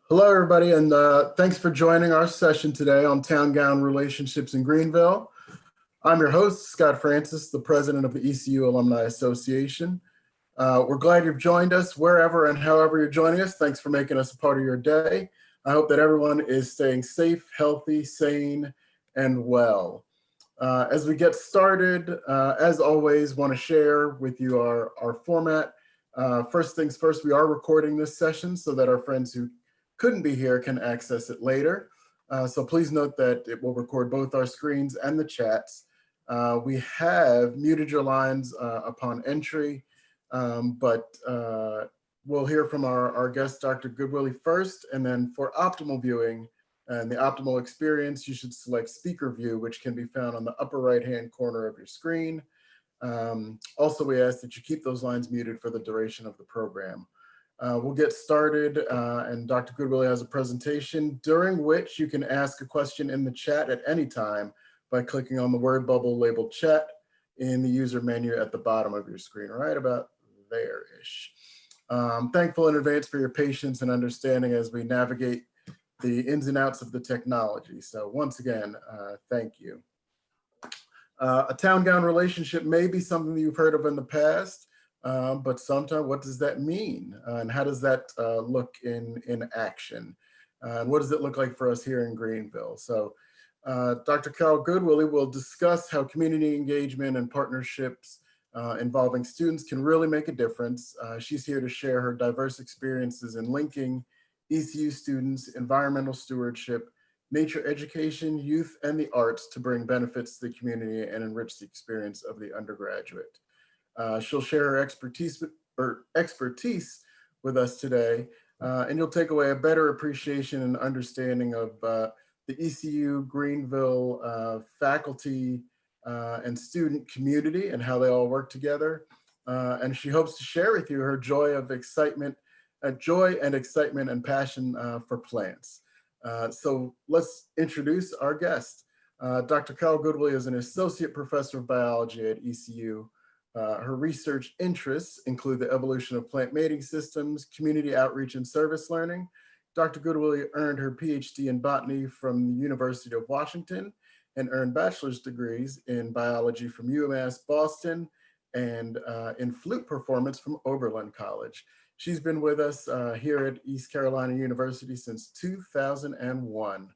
Hello, everybody, and thanks for joining our session today on Town Gown Relationships in Greenville. I'm your host, Scott Francis, the president of the ECU Alumni Association. We're glad you've joined us wherever and however you're joining us. Thanks for making us a part of your day. I hope that everyone is staying safe, healthy, sane, and well. As we get started, as always, want to share with you our format. First things first, we are recording this session so that our friends who couldn't be here can access it later. So please note that it will record both our screens and the chats. We have muted your lines upon entry, but we'll hear from our guest, Dr. Goodwillie, first, and then for optimal viewing and the optimal experience, you should select speaker view, which can be found on the upper right-hand corner of your screen. Also, we ask that you keep those lines muted for the duration of the program. We'll get started, and Dr. Goodwillie has a presentation during which you can ask a question in the chat at any time by clicking on the word bubble labeled chat in the user menu at the bottom of your screen, right about there-ish. Thankful in advance for your patience and understanding as we navigate the ins and outs of the technology. So once again, thank you. A town gown relationship may be something that you've heard of in the past. But sometimes, what does that mean? And how does that look in action? And what does it look like for us here in Greenville? So Dr. Carol Goodwillie will discuss how community engagement and partnerships involving students can really make a difference. She's here to share her diverse experiences in linking ECU students, environmental stewardship, nature education, youth, and the arts to bring benefits to the community and enrich the experience of the undergraduate. She'll share her expertise with us today, and you'll take away a better appreciation and understanding of the ECU Greenville faculty and student community and how they all work together. And she hopes to share with you her joy and excitement and passion for plants. So let's introduce our guest. Dr. Carol Goodwillie is an associate professor of biology at ECU. Her research interests include the evolution of plant mating systems, community outreach, and service learning. Dr. Goodwillie earned her PhD in botany from the University of Washington and earned bachelor's degrees in biology from UMass Boston and in flute performance from Oberlin College. She's been with us here at East Carolina University since 2001.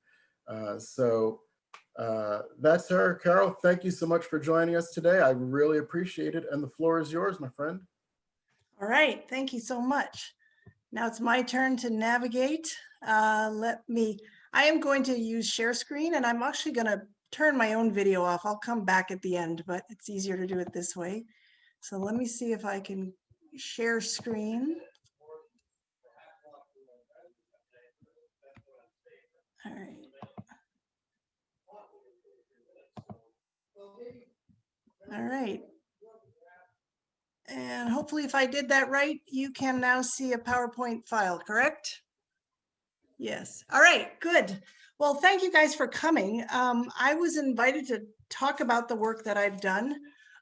That's her. Carol, thank you so much for joining us today. I really appreciate it. And the floor is yours, my friend. All right. Thank you so much. Now it's my turn to navigate. I am going to use share screen, and I'm actually going to turn my own video off. I'll come back at the end, but it's easier to do it this way. So let me see if I can share screen. All right. All right. And hopefully if I did that right, you can now see a PowerPoint file, correct? Yes. All right, good. Well, thank you guys for coming. I was invited to talk about the work that I've done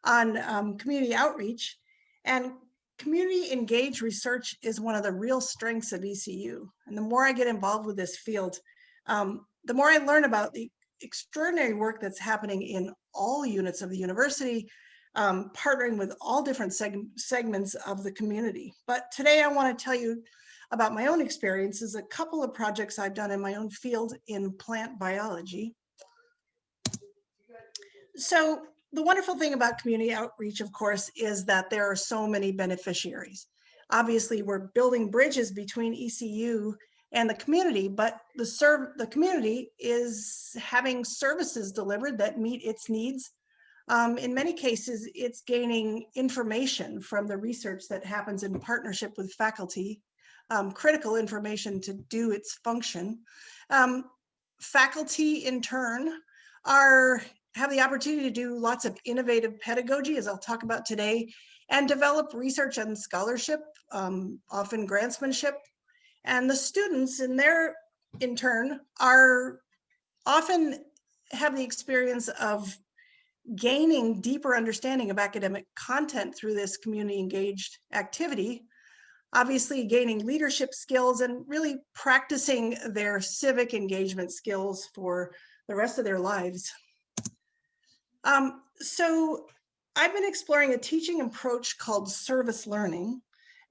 on community outreach, and community engaged research is one of the real strengths of ECU. And the more I get involved with this field, the more I learn about the extraordinary work that's happening in all units of the university, partnering with all different segments of the community. But today I want to tell you about my own experiences, a couple of projects I've done in my own field in plant biology. So the wonderful thing about community outreach, of course, is that there are so many beneficiaries. Obviously, we're building bridges between ECU and the community, but the community is having services delivered that meet its needs. In many cases, it's gaining information from the research that happens in partnership with faculty, critical information to do its function. Faculty, in turn, have the opportunity to do lots of innovative pedagogy, as I'll talk about today, and develop research and scholarship, often grantsmanship. And the students, in turn, are often have the experience of gaining deeper understanding of academic content through this community engaged activity, obviously gaining leadership skills and really practicing their civic engagement skills for the rest of their lives. So I've been exploring a teaching approach called service learning,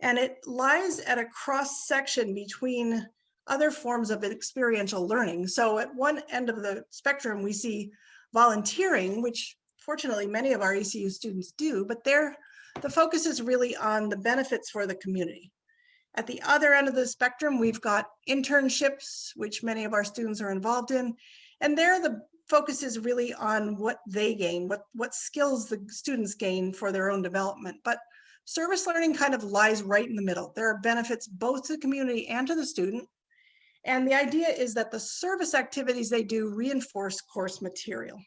and it lies at a cross section between other forms of experiential learning. So at one end of the spectrum, we see volunteering, which fortunately many of our ECU students do, but the focus is really on the benefits for the community. At the other end of the spectrum, we've got internships, which many of our students are involved in, and there the focus is really on what they gain, what skills the students gain for their own development. But service learning kind of lies right in the middle. There are benefits both to the community and to the student. And the idea is that the service activities they do reinforce course material.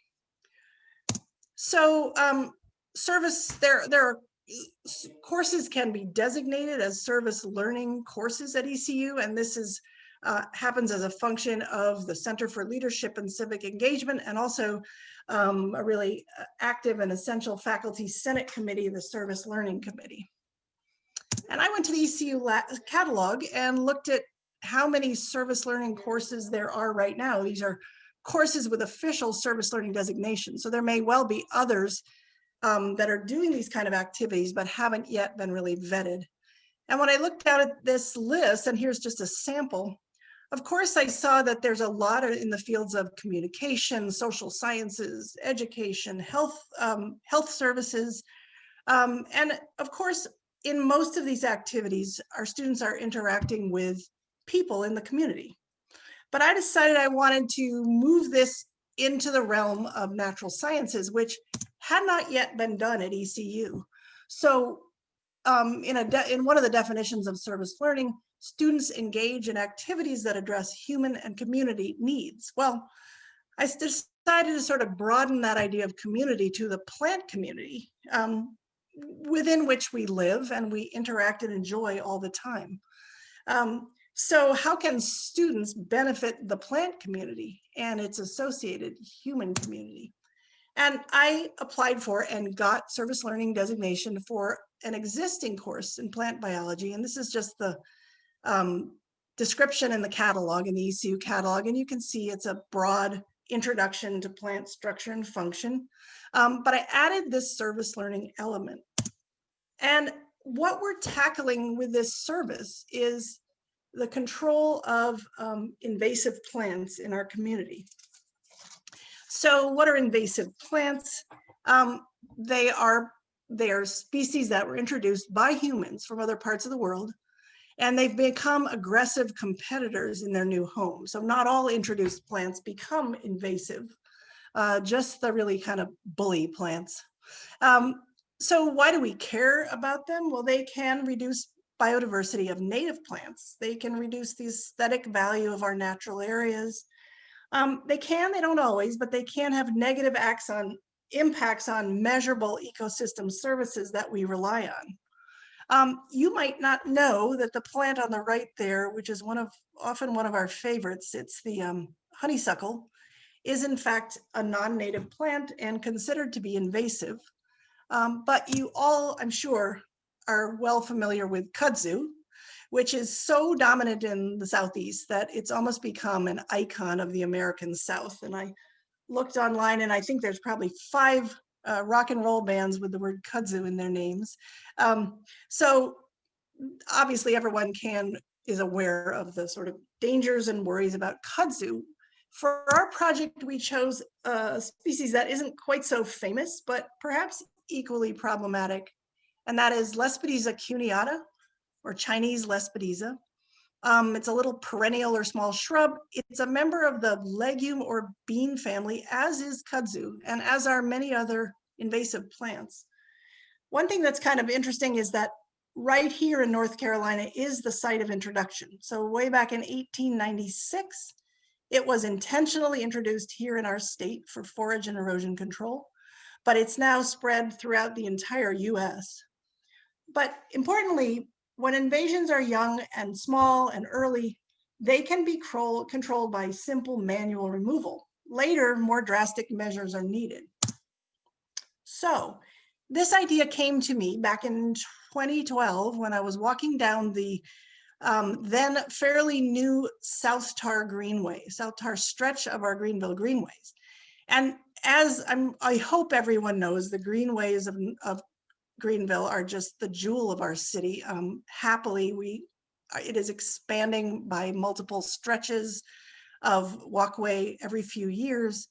So there are courses can be designated as service learning courses at ECU, and this is happens as a function of the Center for Leadership and Civic Engagement, and also a really active and essential faculty Senate committee, the Service Learning Committee. And I went to the ECU catalog and looked at how many service learning courses there are right now. These are courses with official service learning designation. So there may well be others that are doing these kind of activities, but haven't yet been really vetted. And when I looked out at this list, and here's just a sample, of course, I saw that there's a lot in the fields of communication, social sciences, education, health services. And of course, in most of these activities, our students are interacting with people in the community. But I decided I wanted to move this into the realm of natural sciences, which had not yet been done at ECU. So in one of the definitions of service learning, students engage in activities that address human and community needs. Well, I decided to sort of broaden that idea of community to the plant community within which we live and we interact and enjoy all the time. So how can students benefit the plant community and its associated human community? And I applied for and got service learning designation for an existing course in plant biology. And this is just the description in the catalog, in the ECU catalog. And you can see it's a broad introduction to plant structure and function. But I added this service learning element. And what we're tackling with this service is the control of invasive plants in our community. So what are invasive plants? They are species that were introduced by humans from other parts of the world, and they've become aggressive competitors in their new home. So not all introduced plants become invasive, just the really kind of bully plants. So why do we care about them? Well, they can reduce biodiversity of native plants. They can reduce the aesthetic value of our natural areas. They don't always, but they can have negative impacts on measurable ecosystem services that we rely on. You might not know that the plant on the right there, which is often one of our favorites, it's the honeysuckle, is in fact a non-native plant and considered to be invasive. But you all, I'm sure, are well familiar with kudzu, which is so dominant in the Southeast that it's almost become an icon of the American South. And I looked online and I think there's probably 5 rock and roll bands with the word kudzu in their names. So obviously everyone is aware of the sort of dangers and worries about kudzu. For our project, we chose a species that isn't quite so famous, but perhaps equally problematic, and that is Lespedeza cuneata, or Chinese Lespedeza. It's a little perennial or small shrub. It's a member of the legume or bean family, as is kudzu, and as are many other invasive plants. One thing that's kind of interesting is that right here in North Carolina is the site of introduction. So way back in 1896, it was intentionally introduced here in our state for forage and erosion control, but it's now spread throughout the entire US. But importantly, when invasions are young and small and early, they can be controlled by simple manual removal. Later, more drastic measures are needed. So this idea came to me back in 2012 when I was walking down the then fairly new South Tar stretch of our Greenville Greenways. And as I hope everyone knows, the Greenways of Greenville are just the jewel of our city. Happily, it is expanding by multiple stretches of walkway every few years,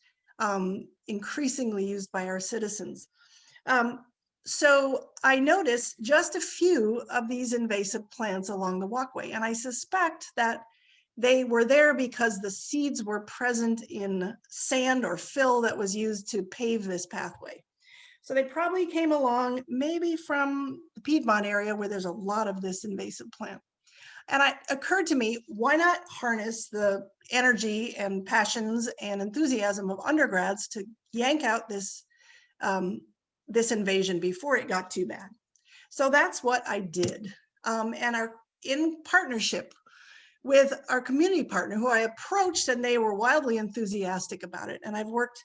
increasingly used by our citizens. So I noticed just a few of these invasive plants along the walkway, and I suspect that they were there because the seeds were present in sand or fill that was used to pave this pathway. So they probably came along maybe from the Piedmont area where there's a lot of this invasive plant. And it occurred to me, why not harness the energy and passions and enthusiasm of undergrads to yank out this invasion before it got too bad. So that's what I did. And in partnership with our community partner who I approached, and they were wildly enthusiastic about it. And I've worked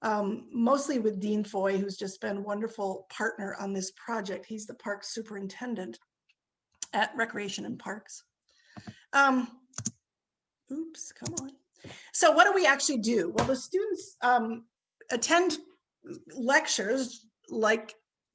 mostly with Dean Foy, who's just been a wonderful partner on this project. He's the park superintendent at Recreation and Parks. Oops, come on. So what do we actually do? Well, the students attend lectures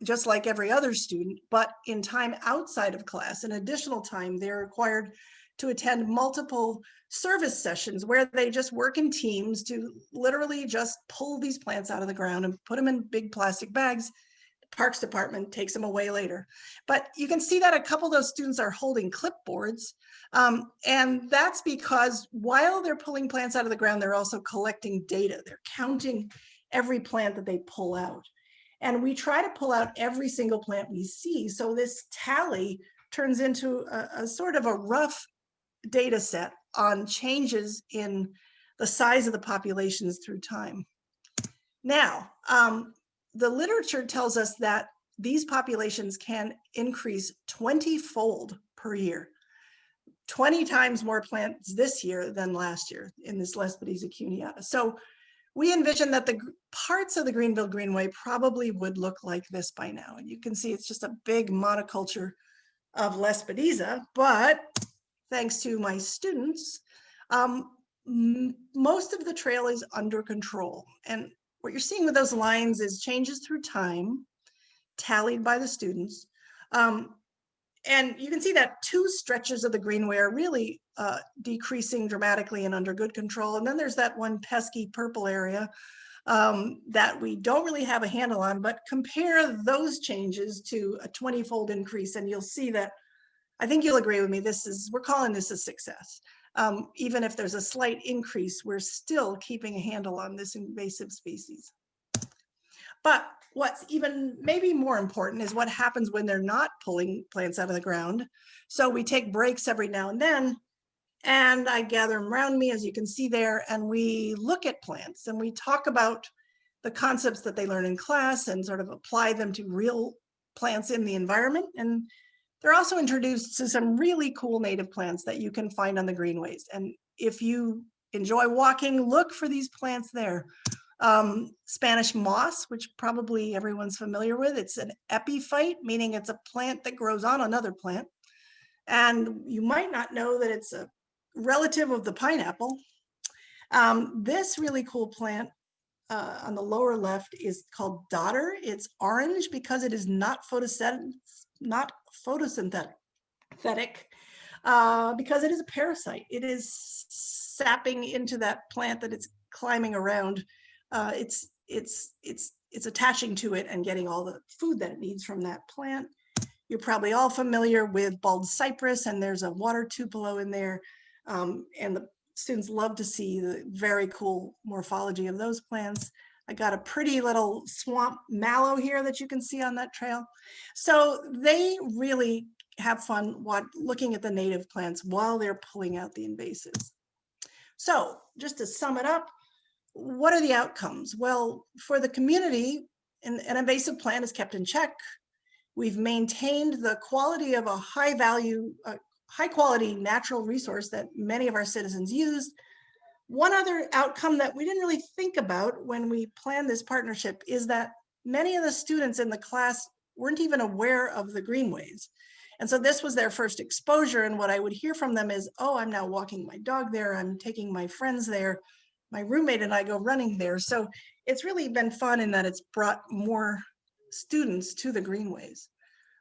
just like every other student, but in time outside of class, in additional time, they're required to attend multiple service sessions where they just work in teams to literally just pull these plants out of the ground and put them in big plastic bags. The Parks Department takes them away later. But you can see that a couple of those students are holding clipboards. And that's because while they're pulling plants out of the ground, they're also collecting data. They're counting every plant that they pull out. And we try to pull out every single plant we see. So this tally turns into a sort of a rough data set on changes in the size of the populations through time. Now, the literature tells us that these populations can increase 20-fold per year, 20 times more plants this year than last year in this Lespedeza cuneata. So we envision that the parts of the Greenville Greenway probably would look like this by now. And you can see it's just a big monoculture of Lespedeza, but thanks to my students, most of the trail is under control. And what you're seeing with those lines is changes through time, tallied by the students. And you can see that 2 stretches of the Greenway are really decreasing dramatically and under good control. And then there's that one pesky purple area that we don't really have a handle on, but compare those changes to a 20-fold increase and you'll see that, I think you'll agree with me, we're calling this a success. Even if there's a slight increase, we're still keeping a handle on this invasive species. But what's even maybe more important is what happens when they're not pulling plants out of the ground. So we take breaks every now and then, and I gather them around me, as you can see there, and we look at plants and we talk about the concepts that they learn in class and sort of apply them to real plants in the environment. And they're also introduced to some really cool native plants that you can find on the greenways. And if you enjoy walking, look for these plants there. Spanish moss, which probably everyone's familiar with. It's an epiphyte, meaning it's a plant that grows on another plant. And you might not know that it's a relative of the pineapple. This really cool plant on the lower left is called dodder. It's orange because it is not photosynthetic, because it is a parasite. It is sapping into that plant that it's climbing around. It's attaching to it and getting all the food that it needs from that plant. You're probably all familiar with bald cypress, and there's a water tupelo in there. And the students love to see the very cool morphology of those plants. I got a pretty little swamp mallow here that you can see on that trail. So they really have fun looking at the native plants while they're pulling out the invasives. So just to sum it up, what are the outcomes? Well, for the community, an invasive plant is kept in check. We've maintained the quality of a high quality natural resource that many of our citizens use. One other outcome that we didn't really think about when we planned this partnership is that many of the students in the class weren't even aware of the Greenways. And so this was their first exposure. And what I would hear from them is, oh, I'm now walking my dog there. I'm taking my friends there. My roommate and I go running there. So it's really been fun in that it's brought more students to the Greenways.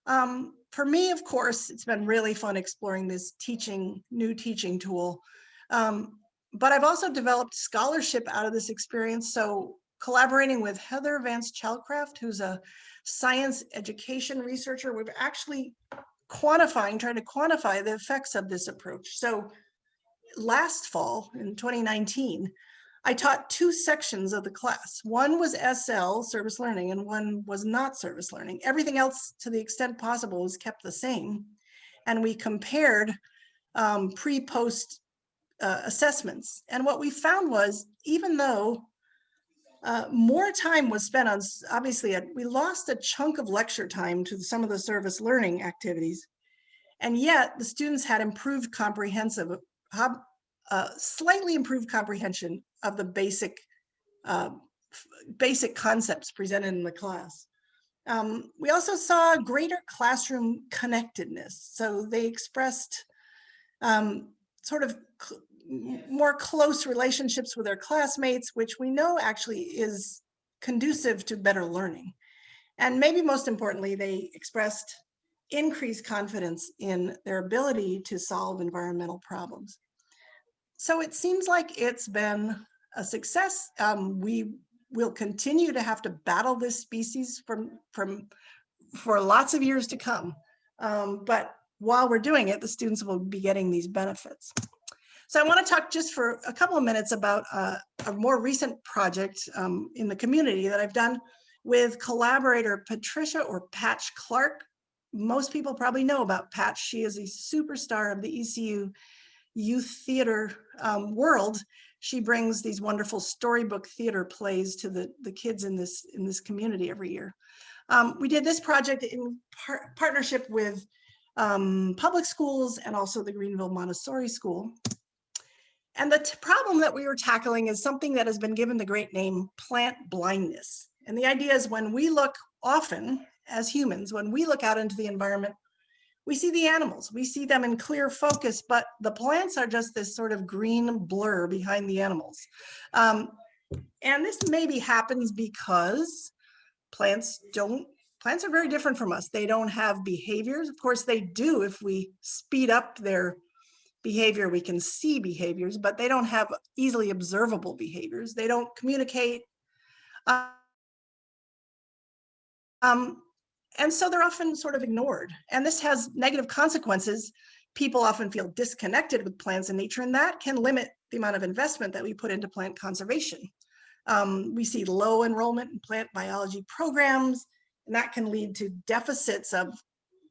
For me, of course, it's been really fun exploring this new teaching tool. But I've also developed scholarship out of this experience. So collaborating with Heather Vance Chalcraft, who's a science education researcher, we've actually trying to quantify the effects of this approach. So last fall in 2019, I taught 2 sections of the class. One was SL, service learning, and one was not service learning. Everything else, to the extent possible, was kept the same. And we compared pre-post assessments. And what we found was, even though more time was spent on, obviously, we lost a chunk of lecture time to some of the service learning activities. And yet the students had slightly improved comprehension of the basic concepts presented in the class. We also saw greater classroom connectedness. So they expressed sort of more close relationships with their classmates, which we know actually is conducive to better learning. And maybe most importantly, they expressed increased confidence in their ability to solve environmental problems. So it seems like it's been a success. We will continue to have to battle this species for lots of years to come. But while we're doing it, the students will be getting these benefits. So I want to talk just for a couple of minutes about a more recent project in the community that I've done with collaborator Patricia, or Patch Clark. Most people probably know about Patch. She is a superstar of the ECU youth theater world. She brings these wonderful storybook theater plays to the kids in this community every year. We did this project in partnership with public schools and also the Greenville Montessori School. And the problem that we were tackling is something that has been given the great name plant blindness. And the idea is, when we look often as humans, when we look out into the environment, we see the animals, we see them in clear focus, but the plants are just this sort of green blur behind the animals. And this maybe happens because plants are very different from us. They don't have behaviors. Of course they do. If we speed up their behavior, we can see behaviors, but they don't have easily observable behaviors. They don't communicate. And so they're often sort of ignored. And this has negative consequences. People often feel disconnected with plants and nature, and that can limit the amount of investment that we put into plant conservation. We see low enrollment in plant biology programs, and that can lead to deficits of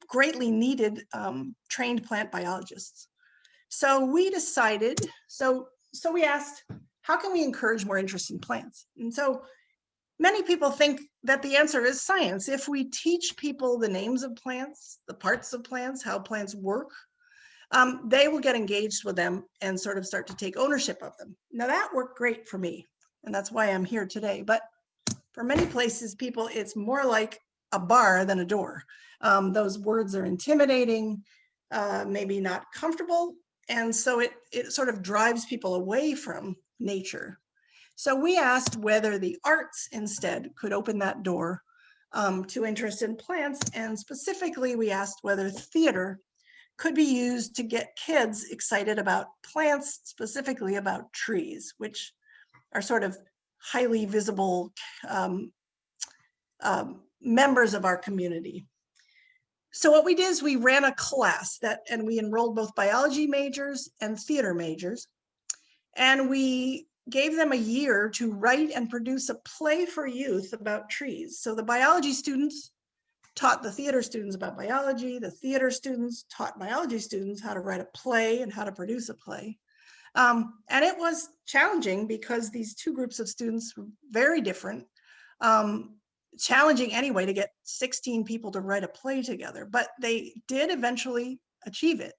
greatly needed trained plant biologists. So we decided, so we asked, how can we encourage more interest in plants? And so many people think that the answer is science. If we teach people the names of plants, the parts of plants, how plants work, they will get engaged with them and sort of start to take ownership of them. Now that worked great for me, and that's why I'm here today. But for many places, people, it's more like a bar than a door. Those words are intimidating, maybe not comfortable. And so it sort of drives people away from nature. So we asked whether the arts instead could open that door to interest in plants. And specifically, we asked whether theater could be used to get kids excited about plants, specifically about trees, which are sort of highly visible members of our community. So what we did is we ran a class and we enrolled both biology majors and theater majors. And we gave them a year to write and produce a play for youth about trees. So the biology students taught the theater students about biology. The theater students taught biology students how to write a play and how to produce a play. And it was challenging because these two groups of students were very different. Challenging anyway to get 16 people to write a play together, but they did eventually achieve it.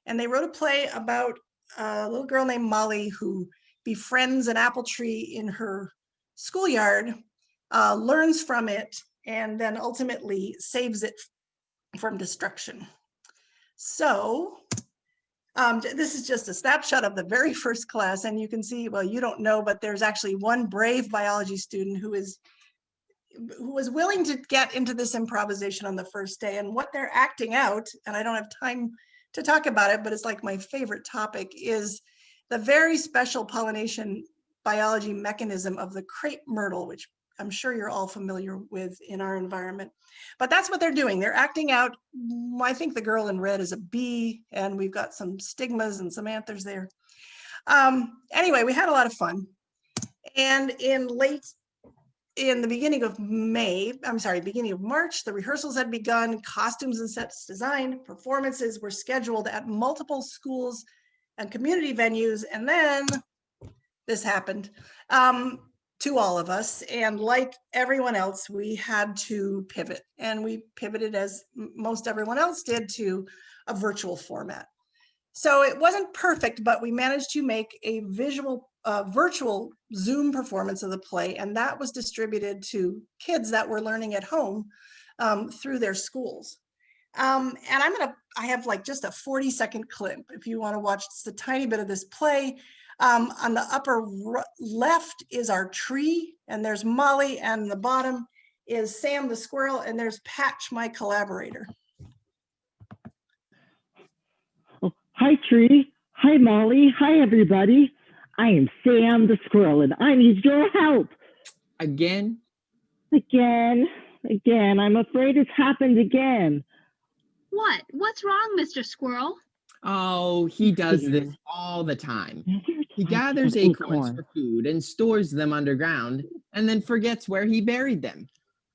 And they wrote a play about a little girl named Molly who befriends an apple tree in her schoolyard, learns from it, and then ultimately saves it from destruction. So this is just a snapshot of the very first class, and you can see, well, you don't know, but there's actually one brave biology student who was willing to get into this improvisation on the first day. And what they're acting out, and I don't have time to talk about it, but it's like my favorite topic, is the very special pollination biology mechanism of the crepe myrtle, which I'm sure you're all familiar with in our environment. But that's what they're doing. They're acting out. I think the girl in red is a bee, and we've got some stigmas and some anthers there. Anyway, we had a lot of fun. And in the beginning of beginning of March, the rehearsals had begun, costumes and sets designed, performances were scheduled at multiple schools and community venues, and then this happened to all of us. And like everyone else, we had to pivot, and we pivoted, as most everyone else did, to a virtual format. So it wasn't perfect, but we managed to make a virtual Zoom performance of the play, and that was distributed to kids that were learning at home through their schools. And I have like just a 40-second clip if you want to watch just a tiny bit of this play. On the upper left is our tree, and there's Molly, and the bottom is Sam the squirrel, and there's Patch, my collaborator. Oh, hi, Tree. Hi, Molly. Hi, everybody. I am Sam the squirrel, and I need your help. Again? Again. I'm afraid it's happened again. What? What's wrong, Mr. Squirrel? Oh, he does this all the time. He gathers acorns for food and stores them underground, and then forgets where he buried them.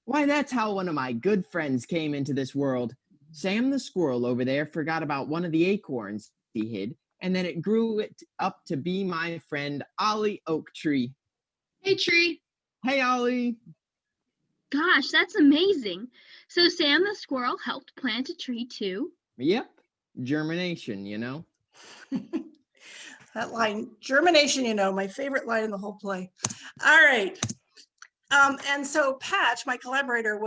Why, that's how one of my good friends came into this world. Sam the squirrel over there forgot about one of the acorns he hid, and then it grew it up to be my friend Ollie Oak Tree. Hey, Tree. Hey, Ollie. Gosh, that's amazing. So Sam the squirrel helped plant a tree too? Yep. Germination, you know. That line, germination, you know, my favorite line in the whole play. All right. And so Patch, my collaborator,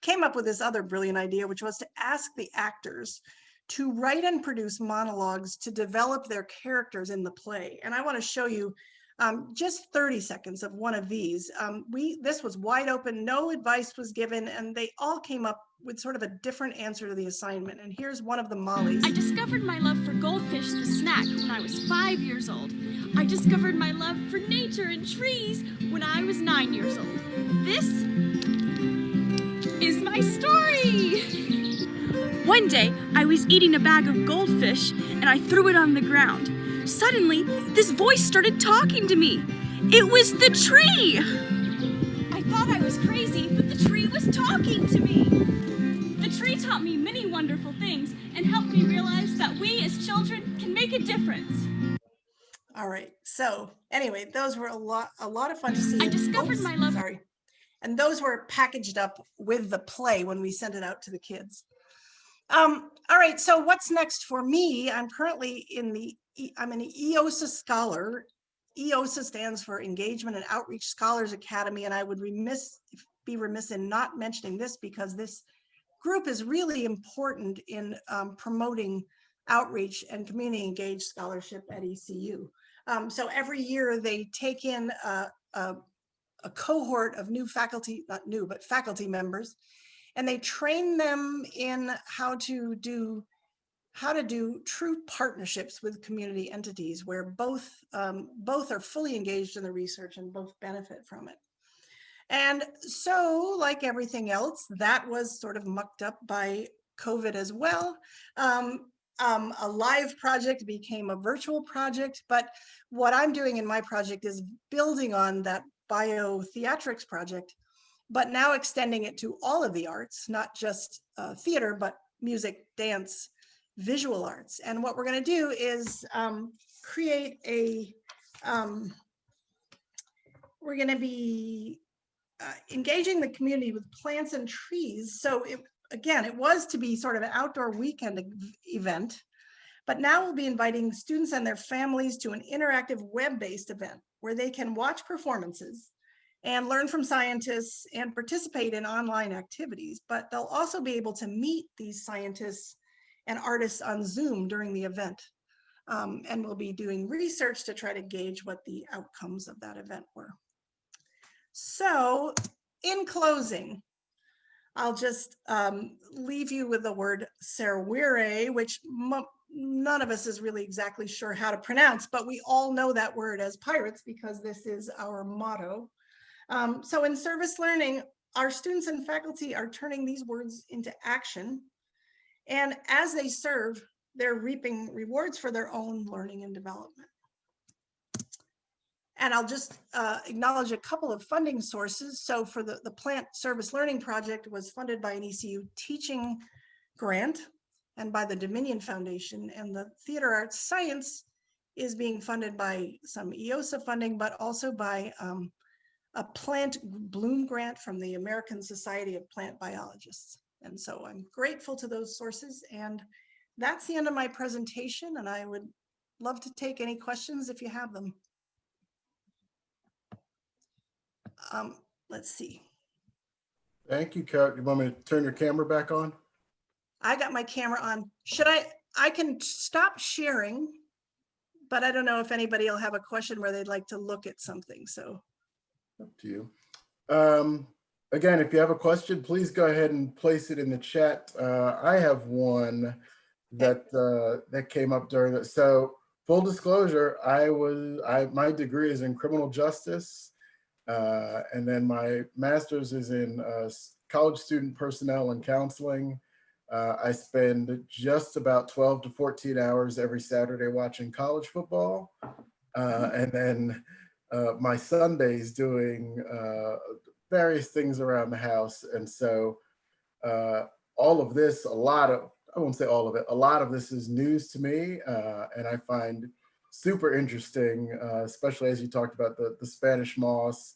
came up with this other brilliant idea, which was to ask the actors to write and produce monologues to develop their characters in the play. And I want to show you just 30 seconds of one of these. This was wide open, no advice was given, and they all came up with sort of a different answer to the assignment. And here's one of the Mollies. I discovered my love for goldfish, the snack, when I was 5 years old. I discovered my love for nature and trees when I was 9 years old. This is my story. One day, I was eating a bag of goldfish and I threw it on the ground. Suddenly, this voice started talking to me. It was the tree. I thought I was crazy, but the tree was talking to me. The tree taught me many wonderful things and helped me realize that we as children can make a difference. All right. So anyway, those were a lot of fun to see. I discovered my love. Sorry. And those were packaged up with the play when we sent it out to the kids. All right. So what's next for me? I'm currently I'm an EOSA scholar. EOSA stands for Engagement and Outreach Scholars Academy, and I would be remiss in not mentioning this because this group is really important in promoting outreach and community engaged scholarship at ECU. So every year they take in a cohort of new faculty, not new, but faculty members, and they train them in how to do true partnerships with community entities where both are fully engaged in the research and both benefit from it. And so, like everything else, that was sort of mucked up by COVID as well. A live project became a virtual project, but what I'm doing in my project is building on that biotheatrics project, but now extending it to all of the arts, not just theater, but music, dance, visual arts. And what we're going to do is create we're going to be engaging the community with plants and trees. So it was to be sort of an outdoor weekend event, but now we'll be inviting students and their families to an interactive web-based event where they can watch performances and learn from scientists and participate in online activities, but they'll also be able to meet these scientists and artists on Zoom during the event. And we'll be doing research to try to gauge what the outcomes of that event were. So in closing, I'll just leave you with the word serwire, which none of us is really exactly sure how to pronounce, but we all know that word as pirates because this is our motto. So in service learning, our students and faculty are turning these words into action. And as they serve, they're reaping rewards for their own learning and development. And I'll just acknowledge a couple of funding sources. So for the Plant Service Learning Project was funded by an ECU teaching grant and by the Dominion Foundation. And the Theater Arts Science is being funded by some EOSA funding, but also by a plant bloom grant from the American Society of Plant Biologists. And so I'm grateful to those sources. And that's the end of my presentation. And I would love to take any questions if you have them. Let's see. Thank you, Kat. You want me to turn your camera back on? I got my camera on. Should I can stop sharing, but I don't know if anybody will have a question where they'd like to look at something. So up to you. Again, if you have a question, please go ahead and place it in the chat. I have one that came up during it. So full disclosure, my degree is in criminal justice. And then my master's is in college student personnel and counseling. I spend just about 12 to 14 hours every Saturday watching college football. And then my Sundays doing various things around the house. And so all of this, I won't say all of it, a lot of this is news to me. And I find super interesting, especially as you talked about the Spanish moss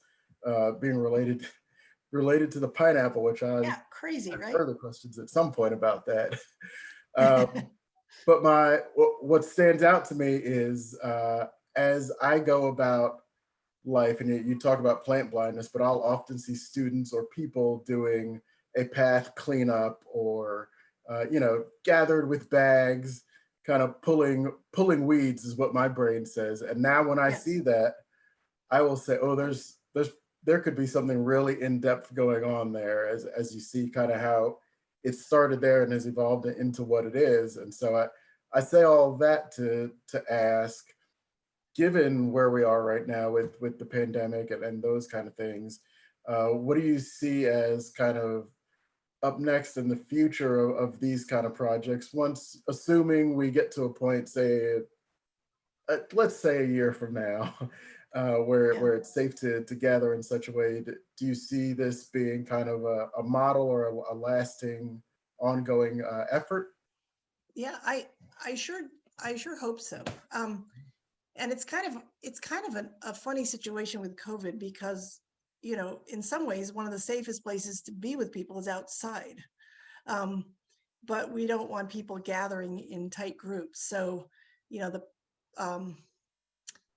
being related to the pineapple, which yeah, crazy, have right? further questions at some point about that. But what stands out to me is as I go about life, and you talk about plant blindness, but I'll often see students or people doing a path cleanup or gathered with bags, kind of pulling weeds is what my brain says. And now when I see that, I will say, oh, there could be something really in-depth going on there as you see kind of how it started there and has evolved into what it is. And so I say all that to ask, given where we are right now with the pandemic and those kind of things, what do you see as kind of up next in the future of these kind of projects, once assuming we get to a point, say, let's say a year from now, where it's safe to gather in such a way? Do you see this being kind of a model or a lasting, ongoing effort? Yeah, I sure hope so. And it's kind of a funny situation with COVID because, in some ways, one of the safest places to be with people is outside. But we don't want people gathering in tight groups. So,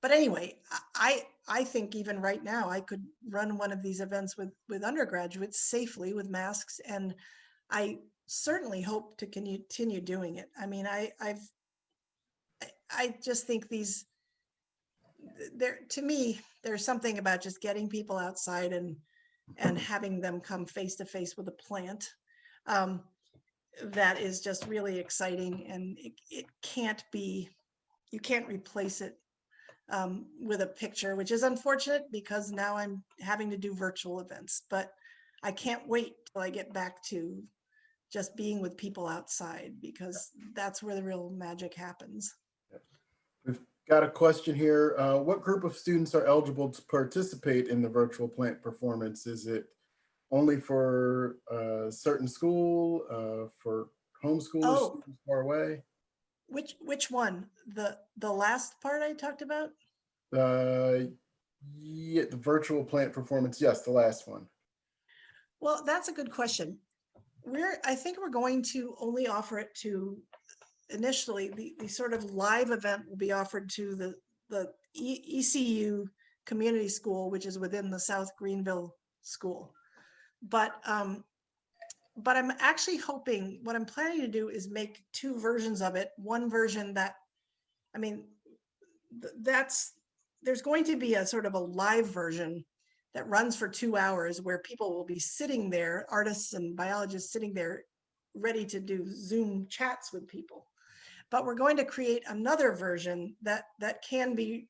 but anyway, I think even right now I could run one of these events with undergraduates safely with masks, and I certainly hope to continue doing it. I mean, I just think to me, there's something about just getting people outside and having them come face to face with a plant that is just really exciting, and it can't be, you can't replace it with a picture, which is unfortunate because now I'm having to do virtual events, but I can't wait till I get back to just being with people outside, because that's where the real magic happens. We've got a question here. What group of students are eligible to participate in the virtual plant performance? Is it only for a certain school, for homeschoolers students far away? Which one? The last part I talked about? Yeah, the virtual plant performance. Yes, the last one. Well, that's a good question. I think we're going to only offer it to, initially, the sort of live event will be offered to the ECU community school, which is within the South Greenville School. But I'm actually hoping, what I'm planning to do is make two versions of it. One version that, I mean, there's going to be a sort of a live version that runs for 2 hours where people will be sitting there, artists and biologists sitting there ready to do Zoom chats with people. But we're going to create another version that can be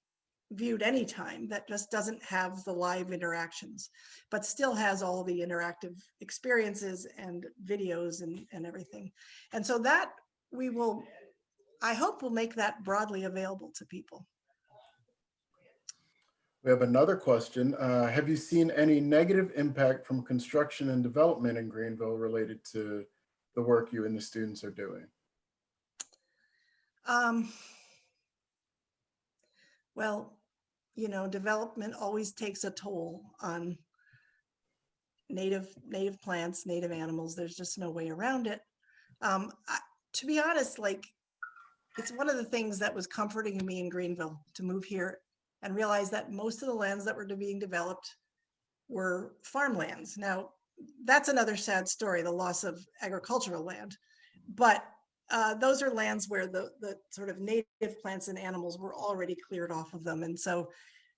viewed anytime, that just doesn't have the live interactions, but still has all the interactive experiences and videos and everything. And so that I hope we'll make that broadly available to people. We have another question. Have you seen any negative impact from construction and development in Greenville related to the work you and the students are doing? Well, you know, development always takes a toll on native plants, native animals. There's just no way around it. To be honest, like, it's one of the things that was comforting to me in Greenville to move here and realize that most of the lands that were being developed were farmlands. Now, that's another sad story, the loss of agricultural land. But those are lands where the sort of native plants and animals were already cleared off of them. And so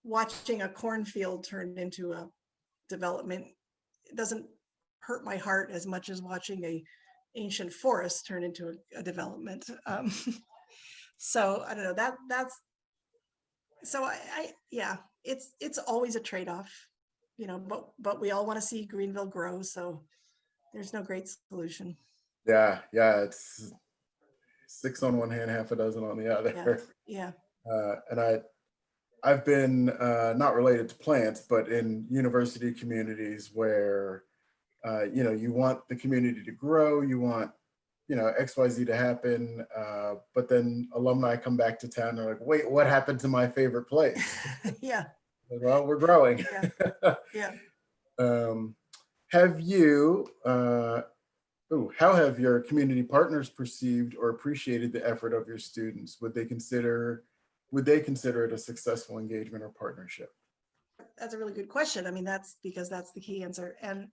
watching a cornfield turn into a development, it doesn't hurt my heart as much as watching a ancient forest turn into a development. So I don't know, that's, so yeah, it's always a trade-off, you know, but we all want to see Greenville grow. So there's no great solution. Yeah, it's 6 on one hand, half a dozen on the other. Yeah. And I've been not related to plants, but in university communities where, you know, you want the community to grow, you want, you know, XYZ to happen, but then alumni come back to town and they're like, wait, what happened to my favorite place? Yeah. Well, we're growing. Yeah. Have you, how have your community partners perceived or appreciated the effort of your students? Would they consider it a successful engagement or partnership? That's a really good question. I mean, that's because that's the key answer. And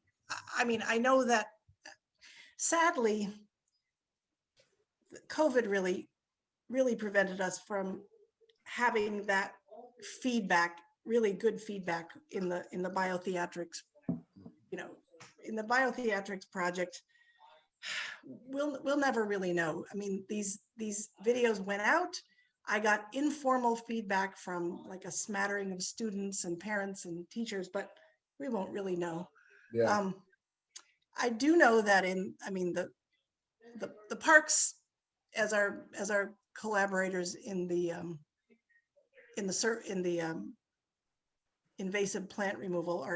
I mean, I know that sadly, COVID really prevented us from having that feedback, really good feedback in the biotheatrics, you know, in the biotheatrics project. We'll never really know. I mean, these videos went out. I got informal feedback from like a smattering of students and parents and teachers, but we won't really know. Yeah. I do know that I mean, the parks as our collaborators in the invasive plant removal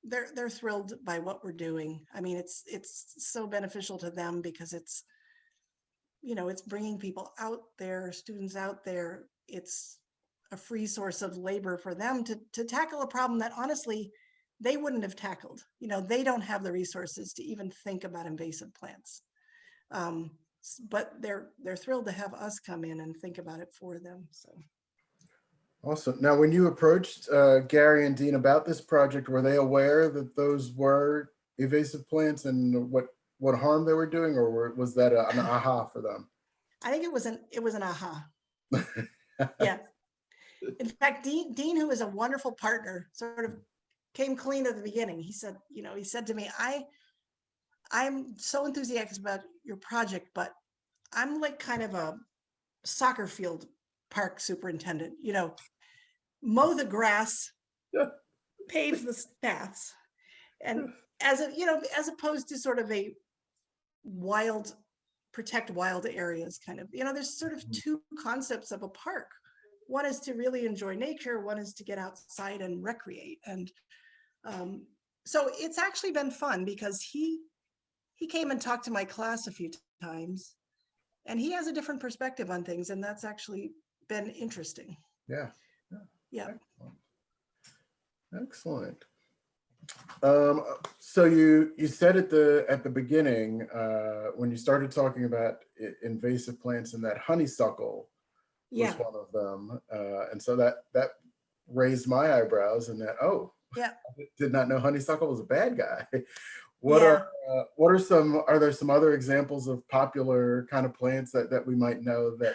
they're thrilled by what we're doing. I mean, it's so beneficial to them because it's, you know, it's bringing people out there, students out there. It's a free source of labor for them to tackle a problem that honestly they wouldn't have tackled. You know, they don't have the resources to even think about invasive plants. But they're thrilled to have us come in and think about it for them. So. Awesome. Now, when you approached Gary and Dean about this project, were they aware that those were invasive plants and what harm they were doing, or was that an aha for them? I think it was an aha. Yeah. In fact, Dean, who is a wonderful partner, sort of came clean at the beginning. He said, you know, he said to me, I'm so enthusiastic about your project, but I'm like kind of a soccer field park superintendent, you know, mow the grass, pave the paths. And as opposed to sort of a protect wild areas kind of, you know, there's sort of two concepts of a park. One is to really enjoy nature. One is to get outside and recreate. And so it's actually been fun because he came and talked to my class a few times and he has a different perspective on things. And that's actually been interesting. Yeah. Excellent. So you said at the beginning when you started talking about invasive plants and that honeysuckle was one of them, and so that raised my eyebrows in that, oh, Yeah. I did not know honeysuckle was a bad guy. Yeah. Are there some other examples of popular kind of plants that we might know that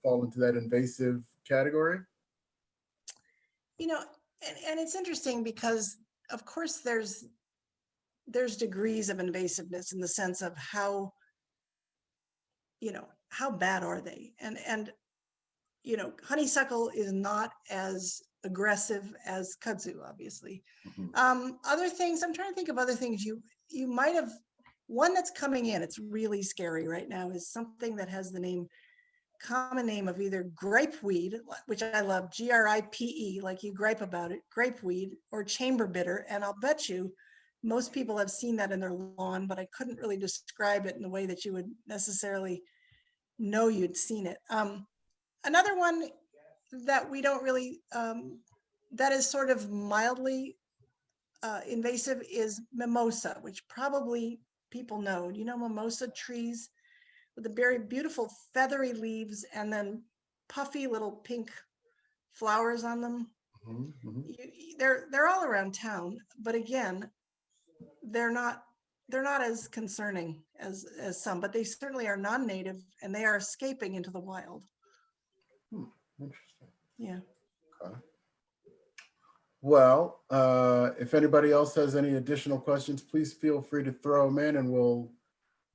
fall into that invasive category? You know, and it's interesting because of course there's degrees of invasiveness in the sense of how, how bad are they? And honeysuckle is not as aggressive as kudzu, obviously. Other things, I'm trying to think of other things you might have. One that's coming in, it's really scary right now, is something that has the common name of either gripeweed, which I love, GRIPE, like you gripe about it, gripeweed, or chamber bitter. And I'll bet you most people have seen that in their lawn, but I couldn't really describe it in the way that you would necessarily know you'd seen it. Another one that we don't really, that is sort of mildly invasive is mimosa, which probably people know. Do you know mimosa trees with the very beautiful feathery leaves and then puffy little pink flowers on them? They're all around town, but again, they're not as concerning as some, but they certainly are non-native and they are escaping into the wild. Interesting. Yeah. Okay. Well, if anybody else has any additional questions, please feel free to throw them in and we'll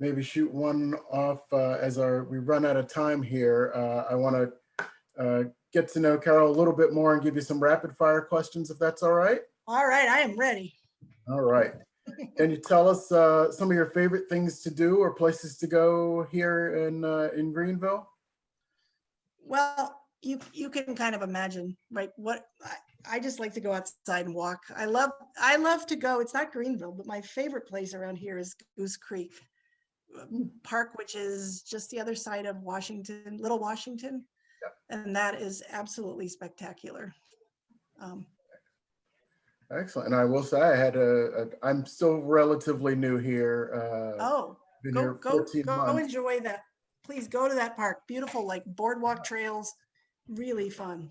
maybe shoot one off as we run out of time here. I want to get to know Carol a little bit more and give you some rapid fire questions, if that's all right. All right, I am ready. All right. Can you tell us some of your favorite things to do or places to go here in Greenville? Well, you can kind of imagine, right? What I just like to go outside and walk. I love to go. It's not Greenville, but my favorite place around here is Goose Creek Park, which is just the other side of Washington, Little Washington. Yep. And that is absolutely spectacular. Excellent. And I will say I'm still relatively new here. Go enjoy that. Please go to that park. Beautiful, like boardwalk trails, really fun.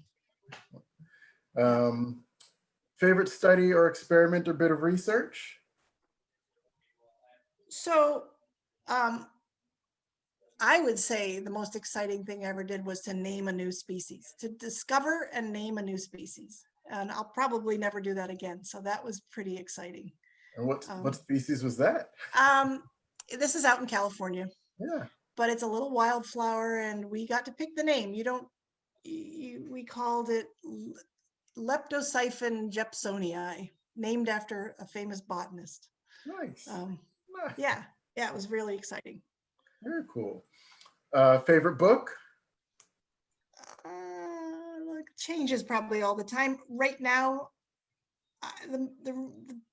Favorite study or experiment or bit of research? So I would say the most exciting thing I ever did was to name a new species, to discover and name a new species. And I'll probably never do that again. So that was pretty exciting. And what species was that? This is out in California. Yeah. But it's a little wildflower and we got to pick the name. We called it Leptosiphon jepsonii, named after a famous botanist. Nice. Nice. Yeah, it was really exciting. Very cool. Favorite book? Changes probably all the time. Right now, the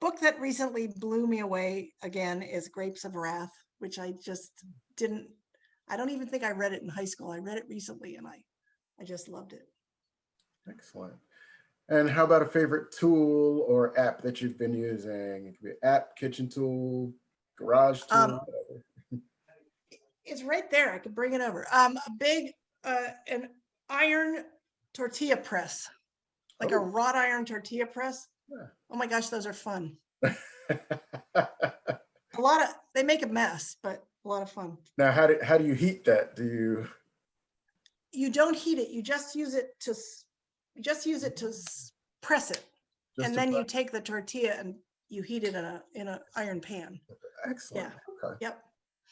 book that recently blew me away again is Grapes of Wrath, which I don't even think I read it in high school. I read it recently and I just loved it. Excellent. And how about a favorite tool or app that you've been using? It could be app, kitchen tool, garage tool, whatever. It's right there. I could bring it over. A big an iron tortilla press, like a wrought iron tortilla press. Yeah. Oh my gosh, those are fun. They make a mess, but a lot of fun. Now, how do you heat that? You don't heat it. You just use it to press it, and then you take the tortilla and you heat it in an iron pan. Excellent. Yeah. Okay. Yep.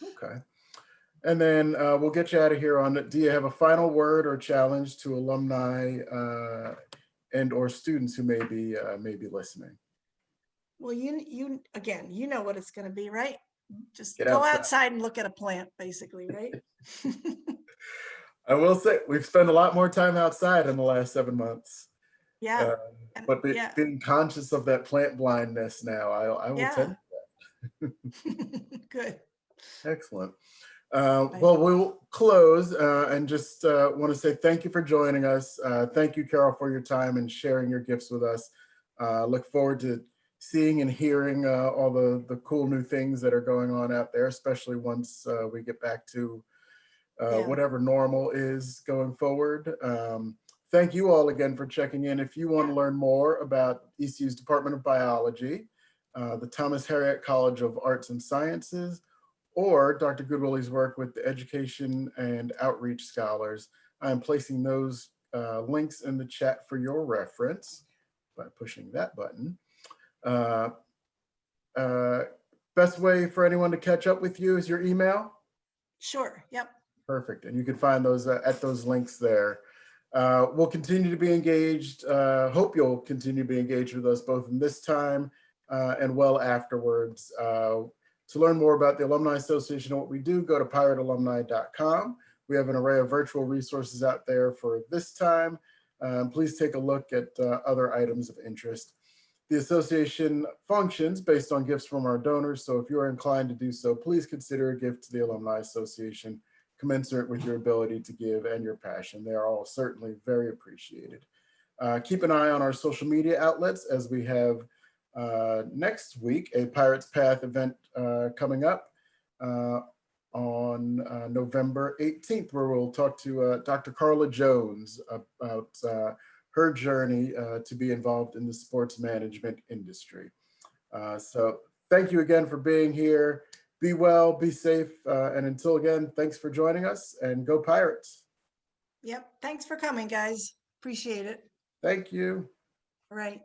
Okay. And then we'll get you out of here on it. Do you have a final word or challenge to alumni and or students who may be listening? Well, you again, you know what it's going to be, right? Just Get go outside and look at a plant, basically, right? I will say we've spent a lot more time outside in the last 7 months. Yeah. But being conscious of that plant blindness now, I will tend to that. Good. Excellent. Well, we'll close and just want to say thank you for joining us. Thank you, Carol, for your time and sharing your gifts with us. Look forward to seeing and hearing all the cool new things that are going on out there, especially once we get back to whatever normal is going forward. thank you all again for checking in. If you want to learn more about ECU's Department of Biology, the Thomas Harriot College of Arts and Sciences, or Dr. Goodwillie's work with the Education and Outreach Scholars, I am placing those links in the chat for your reference by pushing that button. Best way for anyone to catch up with you is your email? Sure, yep. Perfect, and you can find those at those links there. We'll continue to be engaged. Hope you'll continue to be engaged with us both in this time and well afterwards. To learn more about the Alumni Association and what we do, go to piratealumni.com. We have an array of virtual resources out there for this time. Please take a look at other items of interest. The association functions based on gifts from our donors, so if you are inclined to do so, please consider a gift to the Alumni Association commensurate with your ability to give and your passion. They are all certainly very appreciated. Keep an eye on our social media outlets as we have next week a Pirates Path event coming up on November 18th, where we'll talk to Dr. Carla Jones about her journey to be involved in the sports management industry. So thank you again for being here. Be well, be safe, and until again, thanks for joining us, and go Pirates. Yep, thanks for coming, guys. Appreciate it. Thank you. All right.